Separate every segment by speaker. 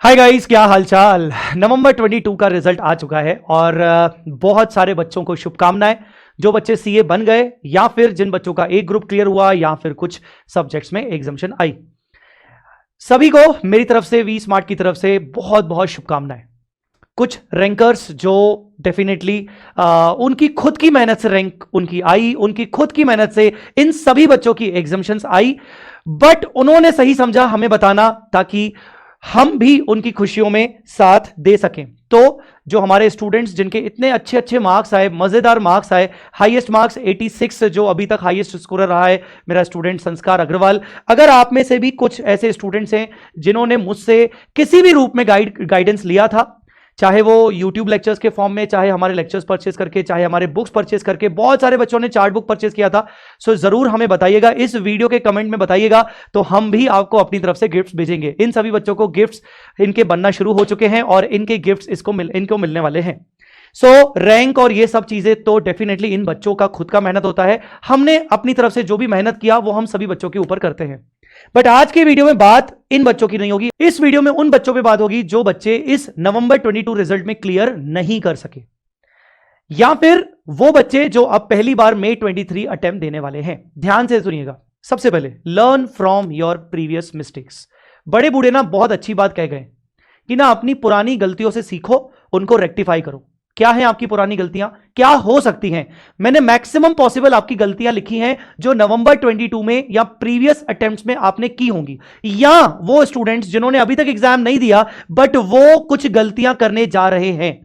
Speaker 1: Hi guys, क्या हालचाल। नवंबर 22 का रिजल्ट आ चुका है और बहुत सारे बच्चों को शुभकामनाएं। जो बच्चे सीए बन गए या फिर जिन बच्चों का एक ग्रुप क्लियर हुआ या फिर कुछ सब्जेक्ट्स में एग्जामिशन आई, सभी को मेरी तरफ से वी स्मार्ट की तरफ से बहुत बहुत शुभकामनाएं। कुछ रैंकर्स जो डेफिनेटली उनकी खुद की मेहनत से रैंक उनकी आई, उनकी खुद की मेहनत से इन सभी बच्चों की एग्जामिशंस आई, बट उन्होंने सही समझा हमें बताना ताकि हम भी उनकी खुशियों में साथ दे सकें। तो जो हमारे स्टूडेंट्स जिनके इतने अच्छे अच्छे मार्क्स आए, मजेदार मार्क्स आए, हाईएस्ट मार्क्स 86 जो अभी तक हाईएस्ट स्कोरर रहा है मेरा स्टूडेंट संस्कार अग्रवाल। अगर आप में से भी कुछ ऐसे स्टूडेंट्स हैं जिन्होंने मुझसे किसी भी रूप में गाइडेंस लिया था, चाहे वो YouTube लेक्चर्स के फॉर्म में, चाहे हमारे लेक्चर्स परचेज करके, चाहे हमारे बुक्स परचेज करके, बहुत सारे बच्चों ने चार्ट बुक परचेज किया था। सो जरूर हमें बताइएगा, इस वीडियो के कमेंट में बताइएगा, तो हम भी आपको अपनी तरफ से गिफ्ट्स भेजेंगे। इन सभी बच्चों को गिफ्ट्स इनके बनना शुरू हो चुके हैं और इनके गिफ्ट्स इनको मिलने वाले हैं। सो रैंक और ये सब चीजें तो डेफिनेटली इन बच्चों का खुद का मेहनत होता है। हमने अपनी तरफ से जो भी मेहनत किया वो हम सभी बच्चों के ऊपर करते हैं। बट आज की वीडियो में बात इन बच्चों की नहीं होगी, इस वीडियो में उन बच्चों पे बात होगी जो बच्चे इस नवंबर 22 रिजल्ट में क्लियर नहीं कर सके, या फिर वो बच्चे जो अब पहली बार मई 23 अटेम्प्ट देने वाले हैं। ध्यान से सुनिएगा। सबसे पहले learn from your previous mistakes. बड़े बूढ़े ना बहुत अच्छी बात कह गए कि ना अपनी पुरानी गलतियों से सीखो, उनको रेक्टिफाई करो। क्या है आपकी पुरानी गलतियां, क्या हो सकती हैं? मैंने मैक्सिमम पॉसिबल आपकी गलतियां लिखी हैं जो नवंबर 22 में या प्रीवियस अटेम्प्ट्स में आपने की होंगी, या वो स्टूडेंट्स जिन्होंने अभी तक एग्जाम नहीं दिया बट वो कुछ गलतियां करने जा रहे हैं।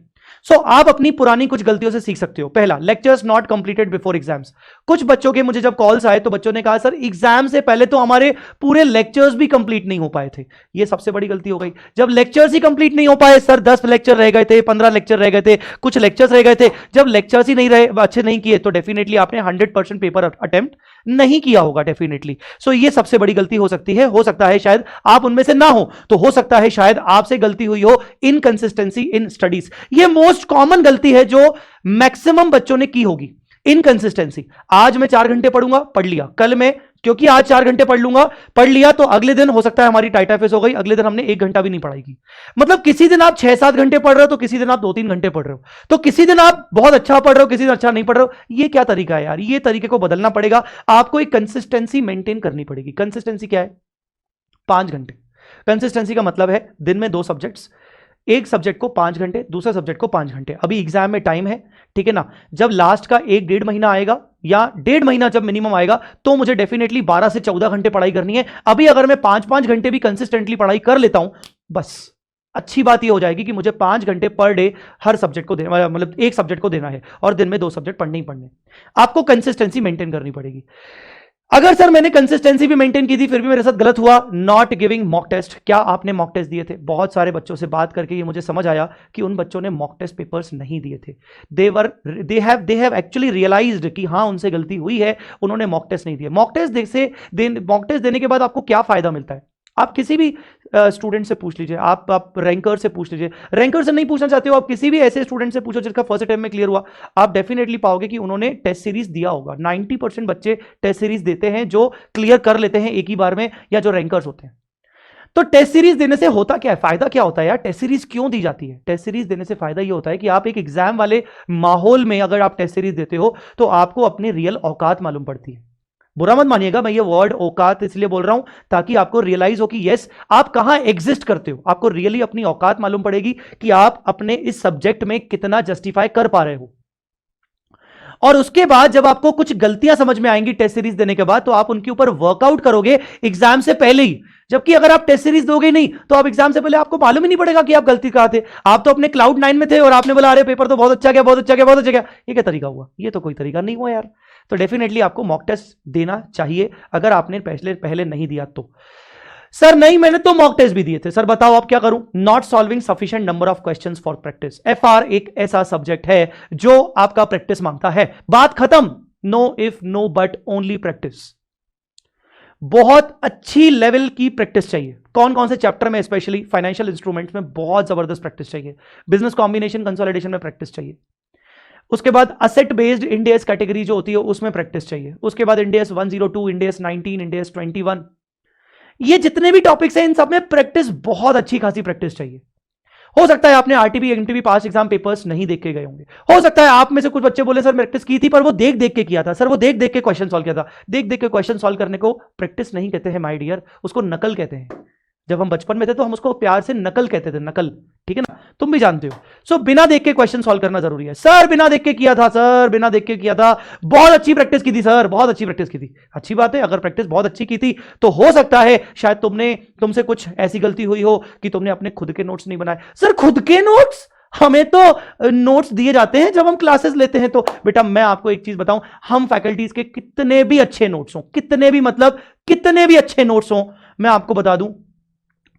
Speaker 1: सो आप अपनी पुरानी कुछ गलतियों से सीख सकते हो। पहला, lectures not completed before exams. कुछ बच्चों के मुझे जब कॉल्स आए तो बच्चों ने कहा सर एग्जाम से पहले तो हमारे पूरे लेक्चर्स भी कंप्लीट नहीं हो पाए थे। ये सबसे बड़ी गलती हो गई। जब लेक्चर्स ही कंप्लीट नहीं हो पाए, सर 10 लेक्चर रह गए थे, 15 लेक्चर रह गए थे, कुछ लेक्चर्स रह गए थे, जब लेक्चर्स ही नहीं रहे, अच्छे नहीं किए, तो डेफिनेटली आपने 100% पेपर अटेम्प्ट नहीं किया होगा डेफिनेटली। सो ये सबसे बड़ी गलती हो सकती है। हो सकता है शायद आप उनमें से ना हो, तो हो सकता है शायद आपसे गलती हुई हो इनकंसिस्टेंसी इन स्टडीज। ये मोस्ट कॉमन गलती है जो मैक्सिमम बच्चों ने की होगी, इनकंसिस्टेंसी। आज मैं 4 घंटे पढ़ूंगा, पढ़ लिया, कल मैं क्योंकि आज 4 घंटे पढ़ लूंगा, पढ़ लिया, तो अगले दिन हो सकता है हमारी टाइटाफेस हो गई, अगले दिन हमने 1 घंटा भी नहीं पढ़ाई की। मतलब किसी दिन आप 6-7 घंटे पढ़ रहे हो, तो किसी दिन आप 2-3 घंटे पढ़ रहे हो, तो किसी दिन आप बहुत अच्छा पढ़ रहे हो, किसी दिन अच्छा नहीं पढ़ रहे हो। ये क्या तरीका है यार? ये तरीके को बदलना पड़ेगा। आपको एक कंसिस्टेंसी मेंटेन करनी पड़ेगी। कंसिस्टेंसी क्या है? 5 घंटे। कंसिस्टेंसी का मतलब है दिन में 2 सब्जेक्ट्स, एक सब्जेक्ट को 5 घंटे, दूसरे सब्जेक्ट को 5 घंटे। अभी एग्जाम में टाइम है, ठीक है ना? जब लास्ट का 1-1.5 महीना आएगा या 1.5 महीना जब मिनिमम आएगा, तो मुझे डेफिनेटली 12 से 14 घंटे पढ़ाई करनी है। अभी अगर मैं 5-5 घंटे भी कंसिस्टेंटली पढ़ाई कर लेता हूं, बस अच्छी बात यह हो जाएगी कि मुझे 5 घंटे पर डे हर सब्जेक्ट को देना, मतलब एक सब्जेक्ट को देना है, और दिन में 2 सब्जेक्ट पढ़ने ही पढ़ने। आपको कंसिस्टेंसी मेंटेन करनी पड़ेगी। अगर सर मैंने कंसिस्टेंसी भी मेंटेन की थी फिर भी मेरे साथ गलत हुआ, नॉट गिविंग मॉक टेस्ट। क्या आपने मॉक टेस्ट दिए थे? बहुत सारे बच्चों से बात करके ये मुझे समझ आया कि उन बच्चों ने मॉक टेस्ट पेपर्स नहीं दिए थे। दे हैव एक्चुअली रियलाइज्ड कि हाँ उनसे गलती हुई है, उन्होंने मॉक टेस्ट नहीं दिए। मॉक टेस्ट देने के बाद आपको क्या फायदा मिलता है? आप किसी भी स्टूडेंट से पूछ लीजिए, आप रैंकर से पूछ लीजिए। रैंकर से नहीं पूछना चाहते हो, आप किसी भी ऐसे स्टूडेंट से पूछो जिसका फर्स्ट अटेम्प्ट में क्लियर हुआ, आप डेफिनेटली पाओगे कि उन्होंने टेस्ट सीरीज दिया होगा। 90% बच्चे टेस्ट सीरीज देते हैं जो क्लियर कर लेते हैं एक ही बार में, या जो रैंकर्स होते हैं। तो टेस्ट सीरीज देने से होता क्या है, फायदा क्या होता है यार? टेस्ट सीरीज क्यों दी जाती है? टेस्ट सीरीज देने से फायदा ये होता है कि आप एक एग्जाम वाले माहौल में अगर आप टेस्ट सीरीज देते हो तो आपको अपनी रियल औकात मालूम पड़ती है। बुरा मत मानिएगा, मैं ये वर्ड औकात इसलिए बोल रहा हूं ताकि आपको रियलाइज हो कि यस आप कहां एग्जिस्ट करते हो। आपको रियली अपनी औकात मालूम पड़ेगी कि आप अपने इस सब्जेक्ट में कितना जस्टिफाई कर पा रहे हो। और उसके बाद जब आपको कुछ गलतियां समझ में आएंगी टेस्ट सीरीज देने के बाद, तो आप उनके ऊपर वर्कआउट करोगे एग्जाम से पहले ही। जबकि अगर आप टेस्ट सीरीज दोगे नहीं तो आप एग्जाम से पहले आपको मालूम ही नहीं पड़ेगा कि आप गलती कहां थे। आप तो अपने क्लाउड 9 में थे और आपने बोला अरे पेपर तो बहुत अच्छा गया, बहुत अच्छा गया, बहुत अच्छा गया। ये क्या तरीका हुआ? ये तो कोई तरीका नहीं हुआ यार। तो डेफिनेटली आपको मॉक टेस्ट देना चाहिए अगर आपने पहले नहीं दिया तो। सर नहीं, मैंने तो मॉक टेस्ट भी दिए थे। सर बताओ आप क्या करूं? Not solving sufficient number of questions for practice. FR एक ऐसा सब्जेक्ट है जो आपका प्रैक्टिस मांगता है। बात खत्म। No if no but, only practice. बहुत अच्छी लेवल की प्रैक्टिस चाहिए। कौन कौन से चैप्टर में? स्पेशली फाइनेंशियल इंस्ट्रूमेंट्स में बहुत जबरदस्त प्रैक्टिस चाहिए। बिजनेस कॉम्बिनेशन कंसोलिडेशन में प्रैक्टिस चाहिए। उसके बाद असेट बेस्ड इंडेस कैटेगरी जो होती है उसमें प्रैक्टिस चाहिए। उसके बाद इंडेस 102, इंडेस 19, इंडेस 21, ये जितने भी टॉपिक्स हैं इन सब में प्रैक्टिस, बहुत अच्छी खासी प्रैक्टिस चाहिए। हो सकता है आपने आरटीबी एनटीबी पास एग्जाम पेपर्स नहीं देख के गए होंगे। हो सकता है आप में से कुछ बच्चे बोले सर प्रैक्टिस की थी पर वो देख देख के किया था। सर वो देख देख के क्वेश्चन सॉल्व किया था। देख देख के क्वेश्चन सॉल्व करने को प्रैक्टिस नहीं कहते हैं माय डियर, उसको नकल कहते हैं। जब हम बचपन में थे तो हम उसको प्यार से नकल कहते थे, नकल, ठीक है ना, तुम भी जानते हो। सो बिना देख के क्वेश्चन सॉल्व करना जरूरी है। सर बिना देख के किया था, सर बिना देख के किया था, बहुत अच्छी प्रैक्टिस की थी सर, बहुत अच्छी प्रैक्टिस की थी। अच्छी बात है, अगर प्रैक्टिस बहुत अच्छी की थी तो हो सकता है शायद तुमसे कुछ ऐसी गलती हुई हो कि तुमने अपने खुद के नोट्स नहीं बनाए। सर खुद के नोट्स? हमें तो नोट्स दिए जाते हैं जब हम क्लासेस लेते हैं। तो बेटा मैं आपको एक चीज बताऊं, हम फैकल्टीज के कितने भी अच्छे नोट्स हों, कितने भी मतलब कितने भी अच्छे नोट्स हों, मैं आपको बता दूं,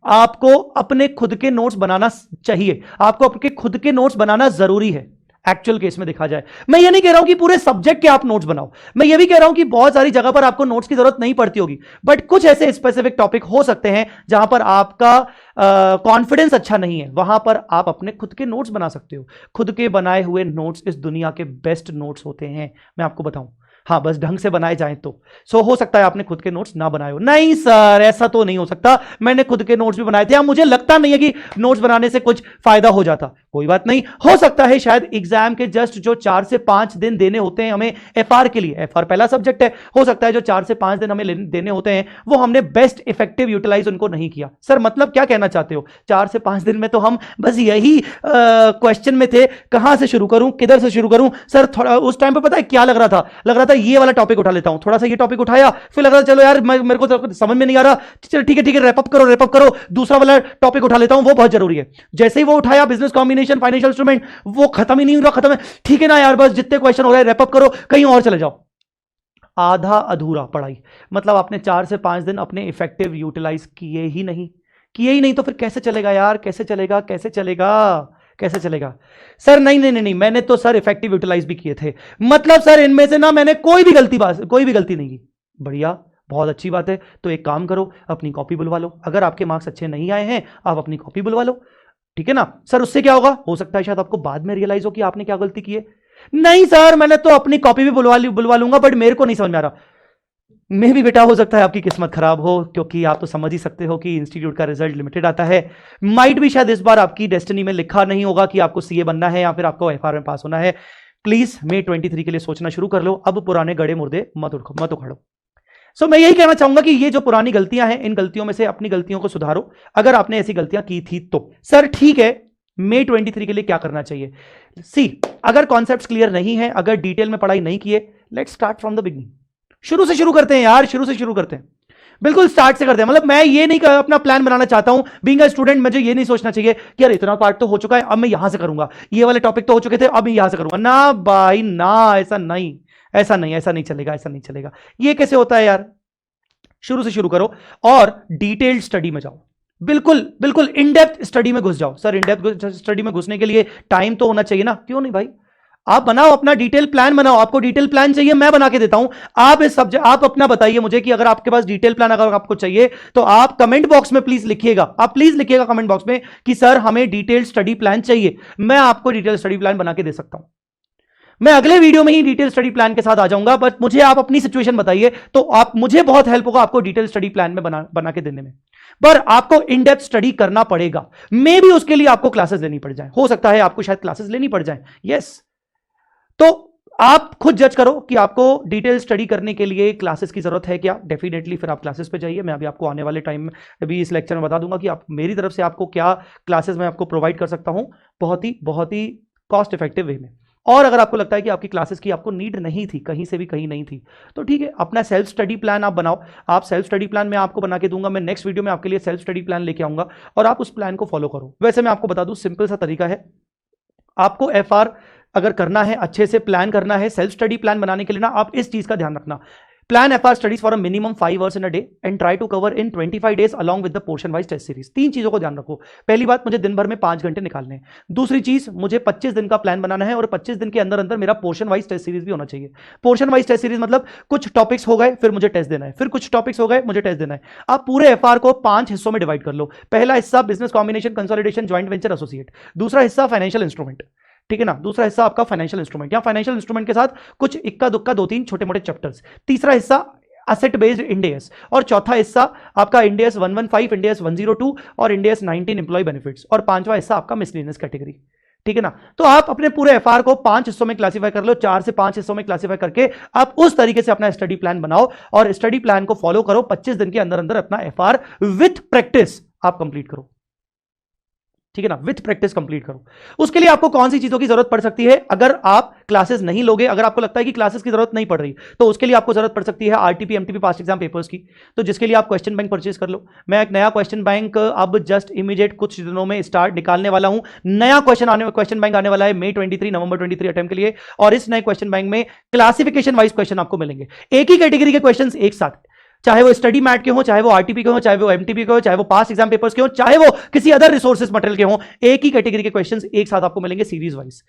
Speaker 1: आपको अपने खुद के नोट्स बनाना चाहिए। आपको अपने खुद के नोट्स बनाना जरूरी है एक्चुअल केस में देखा जाए। मैं ये नहीं कह रहा हूं कि पूरे सब्जेक्ट के आप नोट्स बनाओ, मैं ये भी कह रहा हूं कि बहुत सारी जगह पर आपको नोट्स की जरूरत नहीं पड़ती होगी, बट कुछ ऐसे स्पेसिफिक टॉपिक हो सकते हैं जहां पर आपका कॉन्फिडेंस अच्छा नहीं है, वहां पर आप अपने खुद के नोट्स बना सकते हो। खुद के बनाए हुए नोट्स इस दुनिया के बेस्ट नोट्स होते हैं, मैं आपको बताऊं। हाँ, बस ढंग से बनाए जाएं तो। सो हो सकता है आपने खुद के नोट्स ना बनाए हो। नहीं सर ऐसा तो नहीं हो सकता, मैंने खुद के नोट्स भी बनाए थे। मुझे लगता नहीं है कि नोट्स बनाने से कुछ फायदा हो जाता। कोई बात नहीं, हो सकता है शायद एग्जाम के जस्ट जो 4 से 5 दिन देने होते हैं हमें एफआर के लिए, एफआर पहला सब्जेक्ट है, हो सकता है जो 4 से 5 दिन हमें देने होते हैं वो हमने बेस्ट इफेक्टिव यूटिलाइज उनको नहीं किया। सर मतलब क्या कहना चाहते हो? 4 से 5 दिन में तो हम बस यही क्वेश्चन में थे, कहां से शुरू करूं, किधर से शुरू करूं। सर थोड़ा उस टाइम पे पता है क्या लग रहा था? लग रहा था ये वाला टॉपिक उठा लेता हूं, थोड़ा सा ये टॉपिक उठाया, फिर लग रहा चलो यार मेरे को तो समझ में नहीं आ रहा, चलो ठीक है रैपअप करो, दूसरा वाला टॉपिक उठा लेता हूं, वो बहुत जरूरी है। जैसे ही वो उठाया बिजनेस कॉम्बिनेशन फाइनेंशियल इंस्ट्रूमेंट, वो खत्म ही नहीं हुआ, खत्म है, ठीक है ना यार, बस जितने क्वेश्चन हो रहे हैं रैपअप करो, कहीं और चले जाओ। आधा अधूरा पढ़ाई, मतलब आपने 4 से 5 दिन अपने इफेक्टिव यूटिलाइज किए ही नहीं, तो फिर कैसे चलेगा यार, कैसे चलेगा? सर नहीं, मैंने तो सर इफेक्टिव यूटिलाइज भी किए थे, मतलब सर इनमें से ना मैंने कोई भी गलती नहीं की। बढ़िया, बहुत अच्छी बात है। तो एक काम करो, अपनी कॉपी बुलवा लो। अगर आपके मार्क्स अच्छे नहीं आए हैं आप अपनी कॉपी बुलवा लो, ठीक है ना। सर उससे क्या होगा? हो सकता है शायद आपको बाद में रियलाइज हो कि आपने क्या गलती की है। नहीं सर मैंने तो अपनी कॉपी भी बुलवा लूंगा, बट मेरे को नहीं समझ में आ रहा। मे भी बेटा हो सकता है आपकी किस्मत खराब हो, क्योंकि आप तो समझ ही सकते हो कि इंस्टीट्यूट का रिजल्ट लिमिटेड आता है। माइट भी शायद इस बार आपकी डेस्टिनी में लिखा नहीं होगा कि आपको सीए बनना है या फिर आपको एफआर में पास होना है। प्लीज May 23 के लिए सोचना शुरू कर लो, अब पुराने गड़े मुर्दे मत उखाड़ो। सो मैं यही कहना चाहूंगा कि ये जो पुरानी गलतियां हैं, इन गलतियों में से अपनी गलतियों को सुधारो, अगर आपने ऐसी गलतियां की थी तो। सर ठीक है, May 23 के लिए क्या करना चाहिए? अगर कॉन्सेप्ट्स क्लियर नहीं है, अगर डिटेल में पढ़ाई नहीं किए, let's start from the beginning. शुरू से शुरू करते हैं यार, बिल्कुल स्टार्ट से करते हैं। मतलब मैं ये नहीं अपना प्लान बनाना चाहता हूं बीइंग अ स्टूडेंट, मुझे ये नहीं सोचना चाहिए कि यार इतना पार्ट तो हो चुका है अब मैं यहां से करूंगा, ये वाले टॉपिक तो हो चुके थे अब मैं यहां से करूंगा। ना भाई ना, ऐसा नहीं चलेगा। ये कैसे होता है यार? शुरू से शुरू करो और डिटेल्ड स्टडी में जाओ, बिल्कुल इन डेप्थ स्टडी में घुस जाओ। सर इन डेप्थ स्टडी में घुसने के लिए टाइम तो होना चाहिए ना, क्यों नहीं भाई? आप बनाओ अपना डिटेल प्लान बनाओ। आपको डिटेल प्लान चाहिए, मैं बना के देता हूं। आप अपना बताइए मुझे कि अगर आपके पास डिटेल प्लान अगर आपको चाहिए तो आप कमेंट बॉक्स में प्लीज लिखिएगा। आप प्लीज लिखिएगा कमेंट बॉक्स में कि सर हमें डिटेल स्टडी प्लान चाहिए। मैं आपको डिटेल स्टडी प्लान बना के दे सकता हूं। मैं अगले वीडियो में ही डिटेल स्टडी प्लान के साथ आ जाऊंगा, बट मुझे आप अपनी सिचुएशन बताइए तो आप मुझे बहुत हेल्प होगा आपको डिटेल स्टडी प्लान में बना के देने में। पर आपको इन डेप्थ स्टडी करना पड़ेगा। मे भी उसके लिए आपको क्लासेस लेनी पड़ जाए, हो सकता है आपको शायद क्लासेस लेनी पड़ जाए। यस, तो आप खुद जज करो कि आपको डिटेल स्टडी करने के लिए क्लासेस की जरूरत है क्या। डेफिनेटली फिर आप क्लासेस पे जाइए। मैं अभी आपको आने वाले टाइम में अभी इस लेक्चर में बता दूंगा कि आप मेरी तरफ से आपको क्या क्लासेस मैं आपको प्रोवाइड कर सकता हूं बहुत ही कॉस्ट इफेक्टिव वे में। और अगर आपको लगता है कि आपकी क्लासेस की आपको नीड नहीं थी, कहीं से भी कहीं नहीं थी, तो ठीक है, अपना सेल्फ स्टडी प्लान आप बनाओ। आप सेल्फ स्टडी प्लान मैं आपको बना के दूंगा। मैं नेक्स्ट वीडियो में आपके लिए सेल्फ स्टडी प्लान लेके आऊंगा और आप उस प्लान को फॉलो करो। वैसे मैं आपको बता दूं, सिंपल सा तरीका है। आपको एफआर अगर करना है, अच्छे से प्लान करना है, सेल्फ स्टडी प्लान बनाने के लिए ना आप इस चीज का ध्यान रखना। Plan FR studies for a minimum 5 hours in a day and try to cover in 25 days along with the portion wise test series। 3 चीजों को ध्यान रखो। पहली बात, मुझे दिन भर में 5 घंटे निकालने हैं। दूसरी चीज, मुझे 25 दिन का प्लान बनाना है और 25 दिन के अंदर अंदर मेरा पोर्शन वाइज टेस्ट सीरीज भी होना चाहिए। पोर्शन वाइज टेस्ट सीरीज मतलब कुछ टॉपिक्स हो गए फिर मुझे टेस्ट देना है, फिर कुछ टॉपिक्स हो गए मुझे टेस्ट देना है। आप पूरे एफआर को 5 हिस्सों में डिवाइड कर लो। पहला हिस्सा business combination, consolidation, joint venture, associate. दूसरा हिस्सा फाइनेंशियल इंस्ट्रूमेंट, ठीक है ना। दूसरा हिस्सा आपका फाइनेंशियल इंस्ट्रूमेंट या फाइनेंशियल इंस्ट्रूमेंट के साथ कुछ इक्का दुक्का 2-3 छोटे मोटे चैप्टर्स। तीसरा हिस्सा असेट बेस्ड इंडेस, और चौथा हिस्सा आपका इंडेस 115, इंडेस 102 और इंडेस 19 एम्प्लॉय बेनिफिट्स, और पांचवा हिस्सा आपका मिसलेनियस कैटेगरी। ठीक है ना। तो आप अपने पूरे एफआर को 5 हिस्सों में क्लासिफाई कर लो, 4 से 5 हिस्सों में क्लासिफाई करके आप उस तरीके से अपना स्टडी प्लान बनाओ और स्टडी प्लान को फॉलो करो। 25 दिन के अंदर अंदर अपना एफआर विथ प्रैक्टिस आप कंप्लीट करो। ठीक है ना, विथ प्रैक्टिस कंप्लीट करो। उसके लिए आपको कौन सी चीजों की जरूरत पड़ सकती है? अगर आप क्लासेस नहीं लोगे, अगर आपको लगता है कि क्लासेस की जरूरत नहीं पड़ रही, तो उसके लिए आपको जरूरत पड़ सकती है RTP MTP past exam papers की। तो जिसके लिए आप क्वेश्चन बैंक परचेज कर लो। मैं एक नया क्वेश्चन बैंक अब जस्ट इमीडिएट कुछ दिनों में स्टार्ट निकालने वाला हूं। नया क्वेश्चन बैंक आने वाला है मई 23 नवंबर 23 अटेम्प्ट के लिए, और इस नए क्वेश्चन बैंक में क्लासिफिकेशन वाइज क्वेश्चन आपको मिलेंगे। एक ही कैटेगरी के क्वेश्चन एक साथ, चाहे वो स्टडी मैट के हो, चाहे वो आरटीपी के हो, चाहे वो एमटीपी के हो, चाहे वो पास एग्जाम पेपर्स के हो, चाहे वो किसी अदर रिसोर्सेज मटेरियल के हो, एक ही कैटेगरी के क्वेश्चंस एक साथ आपको मिलेंगे सीरीज वाइज।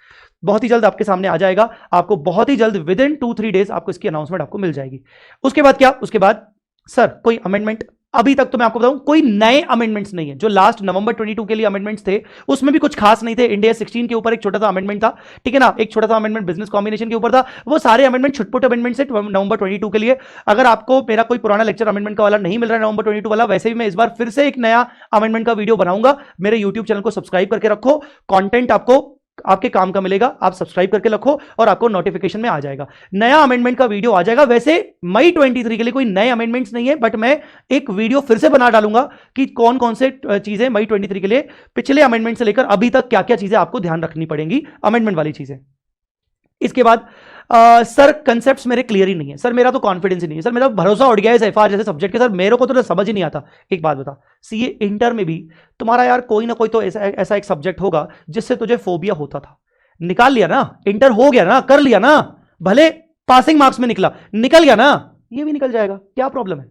Speaker 1: बहुत ही जल्द आपके सामने आ जाएगा, आपको बहुत ही जल्द विद इन 2-3 डेज आपको इसकी अनाउंसमेंट आपको मिल जाएगी। उसके बाद क्या? उसके बाद सर कोई अमेंडमेंट? अभी तक तो मैं आपको बताऊं कोई नए अमेंडमेंट्स नहीं है। जो लास्ट नवंबर 22 के लिए अमेंडमेंट्स थे उसमें भी कुछ खास नहीं थे। इंडिया 16 के ऊपर एक छोटा सा अमेंडमेंट था, ठीक है ना, एक छोटा सा अमेंडमेंट बिजनेस कॉम्बिनेशन के ऊपर था। वो सारे अमेंडमेंट छुटपुट अमेंडमेंट है नवंबर 22 के लिए। अगर आपको मेरा कोई पुराना लेक्चर अमेंडमेंट का वाला नहीं मिल रहा है नवंबर 22 वाला, वैसे भी मैं इस बार फिर से एक नया अमेंडमेंट का वीडियो बनाऊंगा। मेरे यूट्यूब चैनल को सब्सक्राइब करके रखो, कंटेंट आपको आपके काम का मिलेगा, आप सब्सक्राइब करके रखो और आपको नोटिफिकेशन में आ जाएगा, नया अमेंडमेंट का वीडियो आ जाएगा। वैसे मई 23 के लिए कोई नए अमेंडमेंट्स नहीं है, बट मैं एक वीडियो फिर से बना डालूंगा कि कौन कौन से चीजें मई 23 के लिए पिछले अमेंडमेंट से लेकर अभी तक क्या क्या चीजें आपको ध्यान रखनी पड़ेंगी, अमेंडमेंट वाली चीजें। इसके बाद सर कंसेप्ट्स मेरे क्लियर ही नहीं है, सर मेरा तो कॉन्फिडेंस ही नहीं है, सर मेरा भरोसा उठ गया है एफआर जैसे सब्जेक्ट के, सर मेरे को तो समझ ही नहीं आता। एक बात बता, सीए इंटर में भी तुम्हारा यार कोई ना कोई तो ऐसा एक सब्जेक्ट होगा जिससे तुझे फोबिया होता था, निकाल लिया ना, इंटर हो गया ना, कर लिया ना, भले पासिंग मार्क्स में निकला, निकल गया ना, ये भी निकल जाएगा, क्या प्रॉब्लम है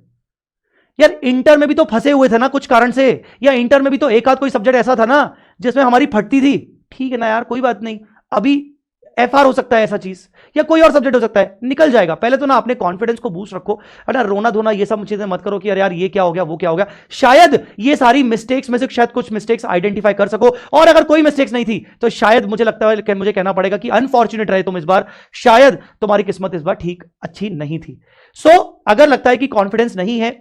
Speaker 1: यार? इंटर में भी तो फंसे हुए थे ना कुछ कारण से, या इंटर में भी तो एक आध कोई सब्जेक्ट ऐसा था ना जिसमें हमारी फटती थी, ठीक है ना यार, कोई बात नहीं, अभी एफआर हो सकता है ऐसा चीज, या कोई और सब्जेक्ट हो सकता है, निकल जाएगा। पहले तो ना अपने कॉन्फिडेंस को बूस्ट रखो, है ना, रोना धोना ये सब चीजें मत करो कि अरे यार ये क्या हो गया वो क्या हो गया। शायद ये सारी मिस्टेक्स में से शायद कुछ मिस्टेक्स आइडेंटिफाई कर सको, और अगर कोई मिस्टेक्स नहीं थी तो शायद मुझे लगता है मुझे कहना पड़ेगा कि अनफॉर्चुनेट रहे तुम इस बार, शायद तुम्हारी किस्मत इस बार ठीक अच्छी नहीं थी। सो अगर लगता है कि कॉन्फिडेंस नहीं है,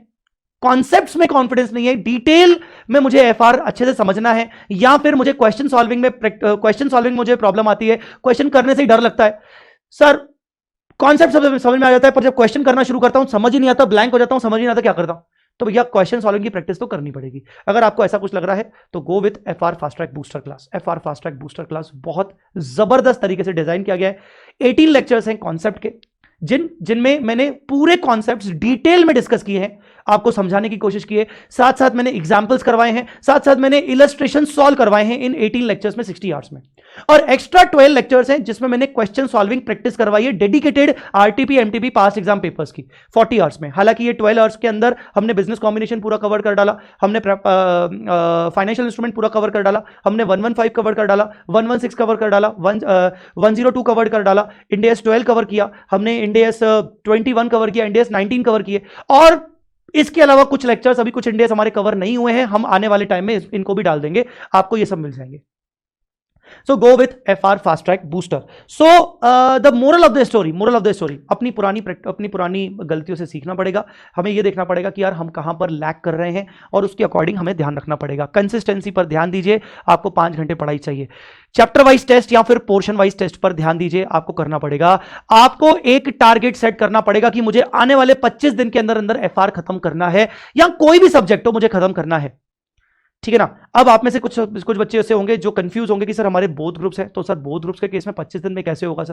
Speaker 1: कॉन्सेप्ट्स में कॉन्फिडेंस नहीं है, डिटेल में मुझे एफआर अच्छे से समझना है, या फिर मुझे क्वेश्चन सॉल्विंग मुझे प्रॉब्लम आती है, क्वेश्चन करने से ही डर लगता है, सर कॉन्सेप्ट समझ में आ जाता है पर जब क्वेश्चन करना शुरू करता हूं समझ ही नहीं आता, ब्लैंक हो जाता हूं, समझ ही नहीं आता क्या करता हूं, तो भैया क्वेश्चन सॉल्विंग की प्रैक्टिस तो करनी पड़ेगी। अगर आपको ऐसा कुछ लग रहा है तो go with FR fast track booster class. FR fast track booster class बहुत जबरदस्त तरीके से डिजाइन किया गया है। 18 लेक्चर्स हैं कॉन्सेप्ट के, जिनमें मैंने पूरे कॉन्सेप्ट्स डिटेल में डिस्कस किए हैं, आपको समझाने की कोशिश की है, साथ साथ मैंने एग्जांपल्स करवाए हैं, साथ साथ मैंने इलस्ट्रेशन सॉल्व करवाए हैं इन 18 लेक्चर्स में 60 आवर्स में, और एक्स्ट्रा 12 लेक्चर्स हैं जिसमें मैंने क्वेश्चन सॉल्विंग प्रैक्टिस करवाई है dedicated RTP MTP past exam papers की 40 आवर्स में। हालांकि ये 12 आवर्स के अंदर हमने बिजनेस कॉम्बिनेशन पूरा कवर कर डाला, हमने फाइनेंशियल इंस्ट्रूमेंट पूरा कवर कर डाला, हमने 115 कवर कर डाला, 116 कवर कर डाला, 102 कवर कर डाला, इंडेस 12 कवर किया हमने, इंडेस 21 कवर किया, इंडेस 19 कवर किए, और इसके अलावा कुछ लेक्चर्स अभी कुछ इंडेस हमारे कवर नहीं हुए हैं, हम आने वाले टाइम में इनको भी डाल देंगे, आपको ये सब मिल जाएंगे। So go with FR Fast Track Booster. So the moral of the story, अपनी पुरानी गलतियों से सीखना पड़ेगा, हमें ये देखना पड़ेगा कि यार हम कहां पर लैग कर रहे हैं और उसके अकॉर्डिंग हमें ध्यान रखना पड़ेगा। कंसिस्टेंसी पर ध्यान दीजिए, आपको 5 घंटे पढ़ाई चाहिए। चैप्टर वाइज टेस्ट या फिर पोर्शन वाइज टेस्ट पर ध्यान दीजिए, आपको करना पड़ेगा। आपको एक टारगेट सेट करना पड़ेगा कि मुझे आने वाले 25 दिन के अंदर अंदर FR खत्म करना है, या कोई भी सब्जेक्ट हो मुझे खत्म करना है, ठीक है ना। अब आप में से कुछ बच्चे ऐसे होंगे जो कंफ्यूज होंगे कि सर हमारे बोथ ग्रुप्स हैं, तो सर बोथ ग्रुप्स के केस में 25 दिन में कैसे होगा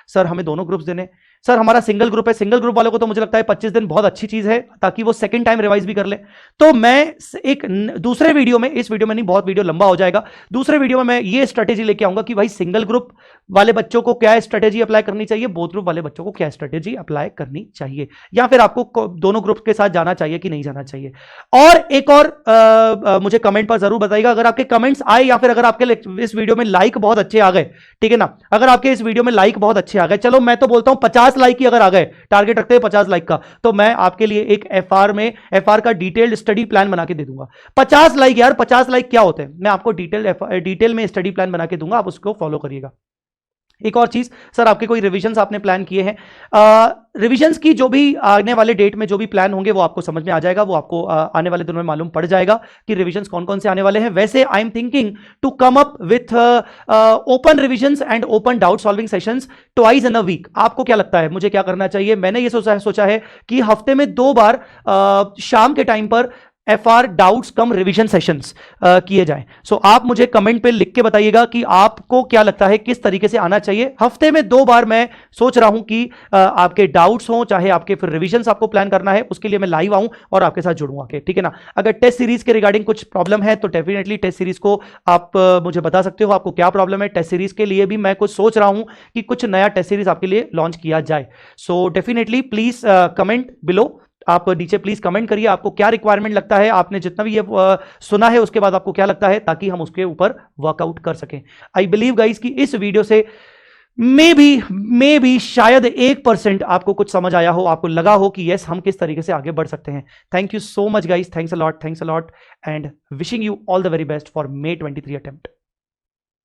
Speaker 1: सर हमें दोनों ग्रुप्स देने। सर हमारा सिंगल ग्रुप है, सिंगल ग्रुप वालों को तो मुझे लगता है 25 दिन बहुत अच्छी चीज है ताकि वो सेकंड टाइम रिवाइज भी कर ले। तो मैं एक दूसरे वीडियो में, इस वीडियो में नहीं, बहुत वीडियो लंबा हो जाएगा, दूसरे वीडियो में मैं ये स्ट्रेटेजी लेके आऊंगा कि भाई सिंगल ग्रुप वाले बच्चों को क्या स्ट्रेटेजी अप्लाई करनी चाहिए, बोथ ग्रुप वाले बच्चों को क्या स्ट्रेटेजी अप्लाई करनी चाहिए, या फिर आपको दोनों ग्रुप के साथ जाना चाहिए कि नहीं जाना चाहिए। और एक और मुझे कमेंट पर जरूर बताइएगा, अगर आपके कमेंट्स आए या फिर अगर आपके इस वीडियो में लाइक बहुत अच्छे आ गए, ठीक है ना, अगर आपके इस वीडियो में लाइक बहुत अच्छे आ गए, चलो मैं तो बोलता हूं 50 लाइक ही अगर आ गए, टारगेट रखते हैं 50 लाइक का, तो मैं आपके लिए एक एफआर का डिटेल्ड स्टडी प्लान बना के दे दूंगा। 50 लाइक यार, 50 लाइक क्या होते हैं, मैं आपको डिटेल में स्टडी प्लान बना के दूंगा, आप उसको फॉलो करिएगा। एक और चीज सर, आपके कोई रिविजन्स आपने प्लान किए हैं? रिविजन्स की जो भी आने वाले डेट में जो भी प्लान होंगे वो आपको समझ में आ जाएगा, वो आपको आने वाले दिनों में मालूम पड़ जाएगा कि रिविजन्स कौन कौन से आने वाले हैं। वैसे I am thinking to come up with open revisions and open doubt solving sessions twice in a week. आपको क्या लगता है मुझे क्या करना चाहिए? मैंने ये सोचा है कि हफ्ते में 2 बार शाम के टाइम पर FR डाउट्स कम रिवीजन सेशंस किए जाएं। सो आप मुझे कमेंट पे लिख के बताइएगा कि आपको क्या लगता है किस तरीके से आना चाहिए। हफ्ते में 2 बार मैं सोच रहा हूं कि आपके डाउट्स हों, चाहे आपके फिर रिवीजन्स आपको प्लान करना है, उसके लिए मैं लाइव आऊं और आपके साथ जुड़ूंगा के, ठीक है ना। अगर टेस्ट सीरीज के रिगार्डिंग कुछ प्रॉब्लम है तो डेफिनेटली टेस्ट सीरीज को आप मुझे बता सकते हो, आपको क्या प्रॉब्लम है। टेस्ट सीरीज के लिए भी मैं कुछ सोच रहा हूं कि कुछ नया टेस्ट सीरीज आपके लिए लॉन्च किया जाए। So definitely please comment below, आप नीचे प्लीज कमेंट करिए आपको क्या रिक्वायरमेंट लगता है, आपने जितना भी ये सुना है उसके बाद आपको क्या लगता है, ताकि हम उसके ऊपर वर्कआउट कर सकें। आई बिलीव गाइस कि इस वीडियो से मे बी शायद 1% आपको कुछ समझ आया हो, आपको लगा हो कि यस हम किस तरीके से आगे बढ़ सकते हैं। Thank you so much guys, thanks a lot and wishing you all the very best for May 23 attempt.